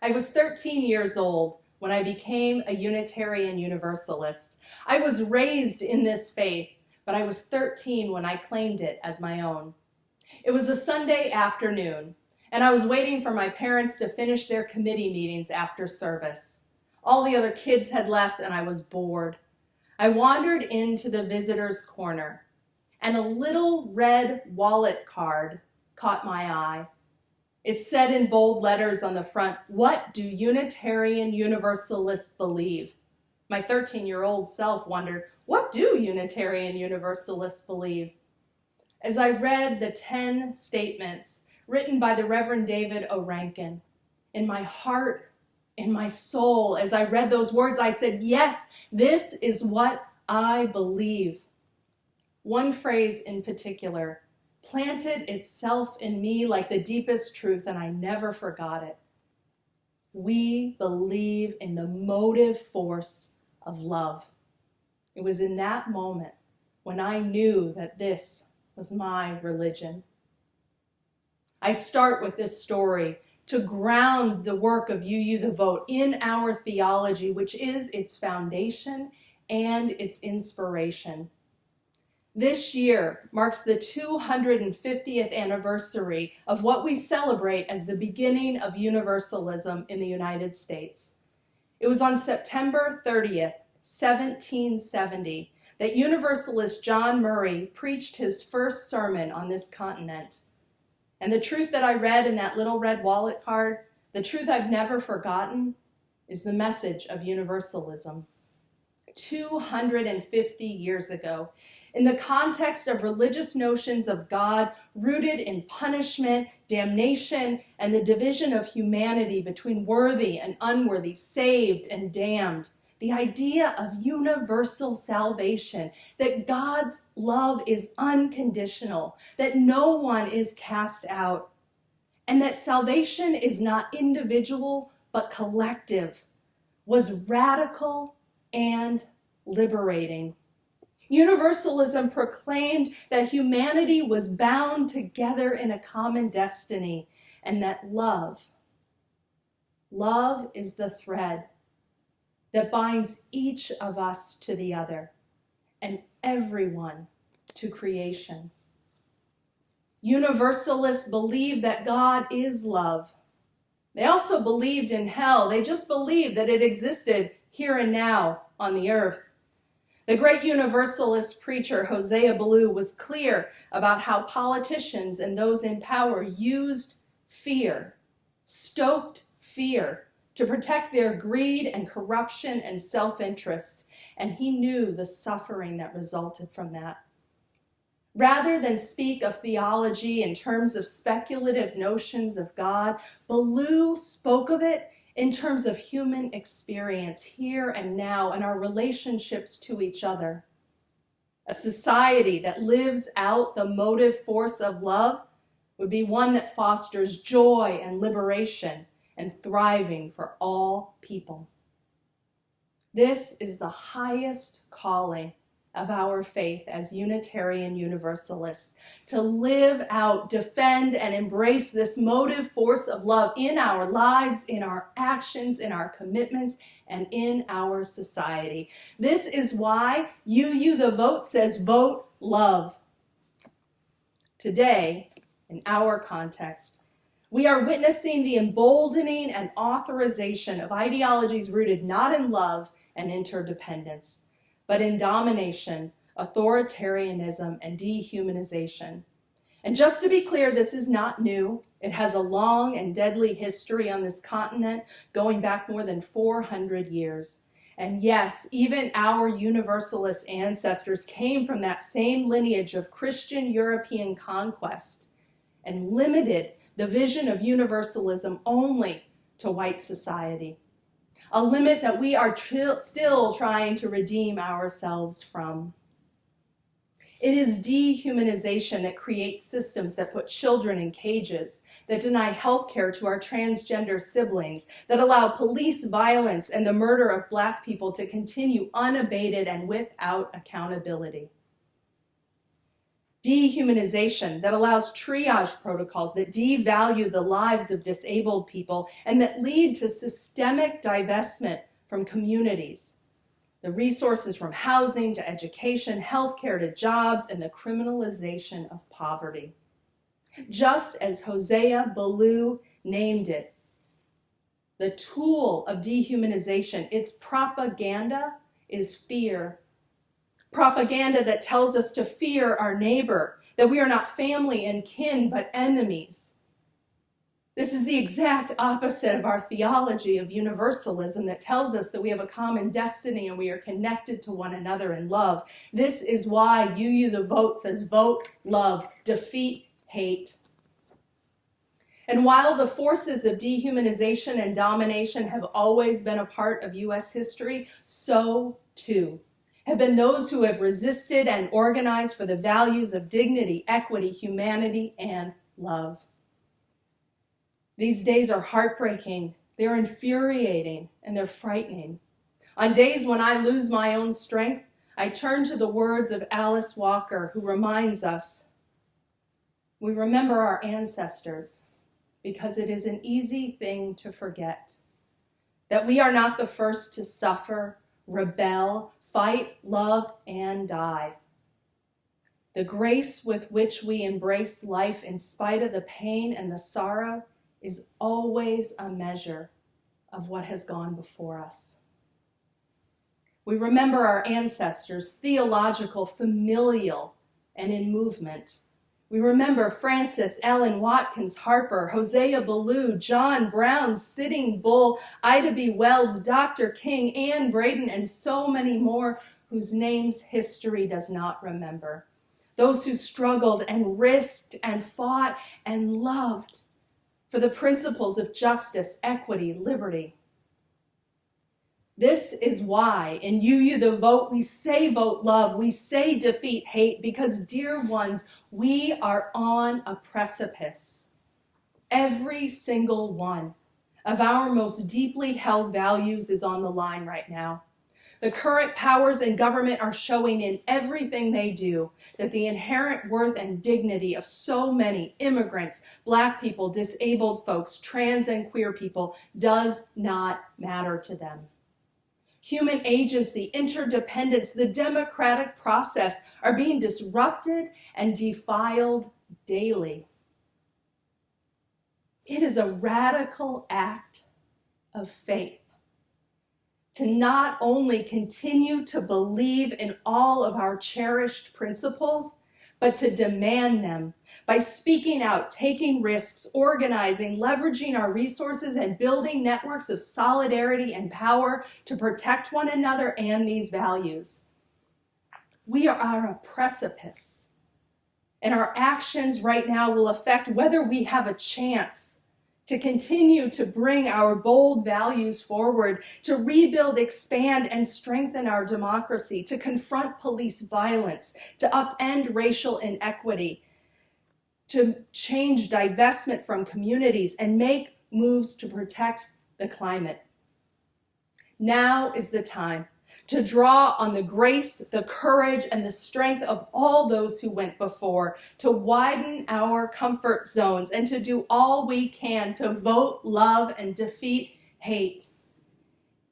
I was 13 years old when I became a Unitarian Universalist. I was raised in this faith, but I was 13 when I claimed it as my own. It was a Sunday afternoon, and I was waiting for my parents to finish their committee meetings after service. All the other kids had left, and I was bored. I wandered into the visitor's corner, and a little red wallet card caught my eye. It said in bold letters on the front, "What do Unitarian Universalists believe?" My 13-year-old self wondered, what do Unitarian Universalists believe? As I read the 10 statements written by the Reverend David O. Rankin, in my heart, in my soul, as I read those words, I said, yes, this is what I believe. One phrase in particular planted itself in me like the deepest truth, and I never forgot it. We believe in the motive force of love. It was in that moment when I knew that this was my religion. I start with this story to ground the work of UU the Vote in our theology, which is its foundation and its inspiration. This year marks the 250th anniversary of what we celebrate as the beginning of Universalism in the United States. It was on September 30th, 1770, that Universalist John Murray preached his first sermon on this continent. And the truth that I read in that little red wallet card, the truth I've never forgotten, is the message of Universalism. 250 years ago, in the context of religious notions of God rooted in punishment, damnation, and the division of humanity between worthy and unworthy, saved and damned, the idea of universal salvation, that God's love is unconditional, that no one is cast out, and that salvation is not individual but collective, was radical and liberating. Universalism proclaimed that humanity was bound together in a common destiny, and that love is the thread that binds each of us to the other and everyone to creation. Universalists believed that God is love. They also believed in hell. They just believed that it existed here and now on the earth. The great Universalist preacher Hosea Ballou was clear about how politicians and those in power used fear, stoked fear, to protect their greed and corruption and self-interest, and he knew the suffering that resulted from that. Rather than speak of theology in terms of speculative notions of God, Ballou spoke of it in terms of human experience here and now and our relationships to each other. A society that lives out the motive force of love would be one that fosters joy and liberation and thriving for all people. This is the highest calling of our faith as Unitarian Universalists, to live out, defend, and embrace this motive force of love in our lives, in our actions, in our commitments, and in our society. This is why UU the Vote says, vote love. Today, in our context, we are witnessing the emboldening and authorization of ideologies rooted not in love and interdependence, but in domination, authoritarianism, and dehumanization. And just to be clear, this is not new. It has a long and deadly history on this continent, going back more than 400 years. And yes, even our Universalist ancestors came from that same lineage of Christian European conquest and limited the vision of universalism only to white society. A limit that we are still trying to redeem ourselves from. It is dehumanization that creates systems that put children in cages, that deny health care to our transgender siblings, that allow police violence and the murder of Black people to continue unabated and without accountability. Dehumanization that allows triage protocols that devalue the lives of disabled people and that lead to systemic divestment from communities. The resources from housing to education, healthcare to jobs, and the criminalization of poverty. Just as Hosea Ballou named it, the tool of dehumanization, its propaganda is fear. Propaganda that tells us to fear our neighbor, that we are not family and kin, but enemies. This is the exact opposite of our theology of universalism that tells us that we have a common destiny and we are connected to one another in love. This is why You the Vote says vote, love, defeat, hate. And while the forces of dehumanization and domination have always been a part of U.S. history, so too have been those who have resisted and organized for the values of dignity, equity, humanity, and love. These days are heartbreaking, they're infuriating, and they're frightening. On days when I lose my own strength, I turn to the words of Alice Walker, who reminds us, we remember our ancestors because it is an easy thing to forget, that we are not the first to suffer, rebel, fight, love, and die. The grace with which we embrace life in spite of the pain and the sorrow is always a measure of what has gone before us. We remember our ancestors, theological, familial, and in movement. We remember Francis, Ellen Watkins Harper, Hosea Ballou, John Brown, Sitting Bull, Ida B. Wells, Dr. King, Anne Braden, and so many more whose names history does not remember. Those who struggled and risked and fought and loved for the principles of justice, equity, liberty. This is why in You the Vote, we say vote love, we say defeat hate, because, dear ones, we are on a precipice. Every single one of our most deeply held values is on the line right now. The current powers in government are showing in everything they do that the inherent worth and dignity of so many immigrants, Black people, disabled folks, trans and queer people does not matter to them. Human agency, interdependence, the democratic process are being disrupted and defiled daily. It is a radical act of faith to not only continue to believe in all of our cherished principles, but to demand them by speaking out, taking risks, organizing, leveraging our resources, and building networks of solidarity and power to protect one another and these values. We are on a precipice, and our actions right now will affect whether we have a chance to continue to bring our bold values forward, to rebuild, expand, and strengthen our democracy, to confront police violence, to upend racial inequity, to change divestment from communities, and make moves to protect the climate. Now is the time to draw on the grace, the courage, and the strength of all those who went before, to widen our comfort zones, and to do all we can to vote love and defeat hate.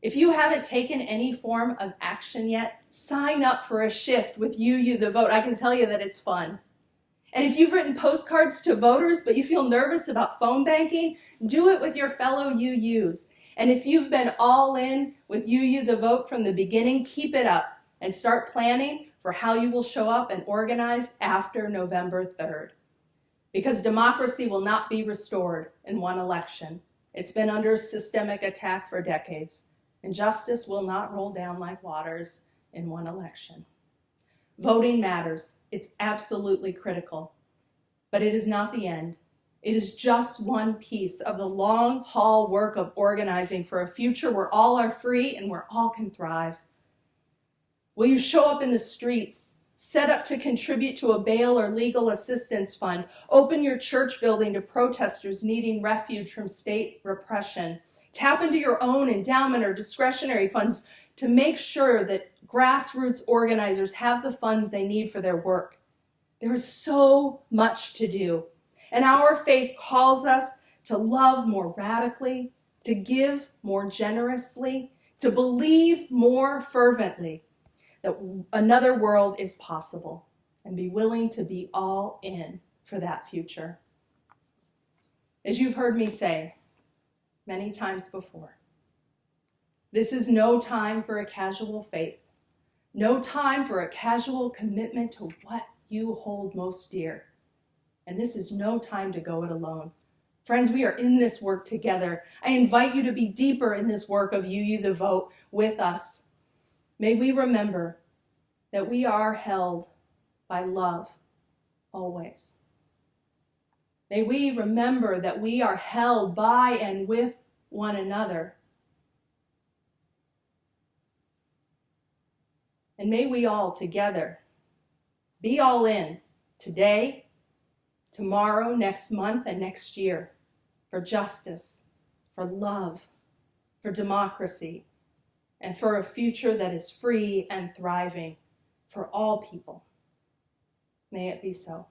If you haven't taken any form of action yet, sign up for a shift with You the Vote. I can tell you that it's fun. And if you've written postcards to voters, but you feel nervous about phone banking, do it with your fellow UUs. And if you've been all in with You the Vote from the beginning, keep it up and start planning for how you will show up and organize after November 3rd. Because democracy will not be restored in one election. It's been under systemic attack for decades, and justice will not roll down like waters in one election. Voting matters. It's absolutely critical, but it is not the end. It is just one piece of the long haul work of organizing for a future where all are free and where all can thrive. Will you show up in the streets, set up to contribute to a bail or legal assistance fund, open your church building to protesters needing refuge from state repression, tap into your own endowment or discretionary funds to make sure that grassroots organizers have the funds they need for their work? There is so much to do. And our faith calls us to love more radically, to give more generously, to believe more fervently that another world is possible, and be willing to be all in for that future. As you've heard me say many times before, this is no time for a casual faith, no time for a casual commitment to what you hold most dear. And this is no time to go it alone. Friends, we are in this work together. I invite you to be deeper in this work of You the Vote with us. May we remember that we are held by love always. May we remember that we are held by and with one another. And may we all together be all in today, tomorrow, next month, and next year for justice, for love, for democracy, and for a future that is free and thriving for all people. May it be so.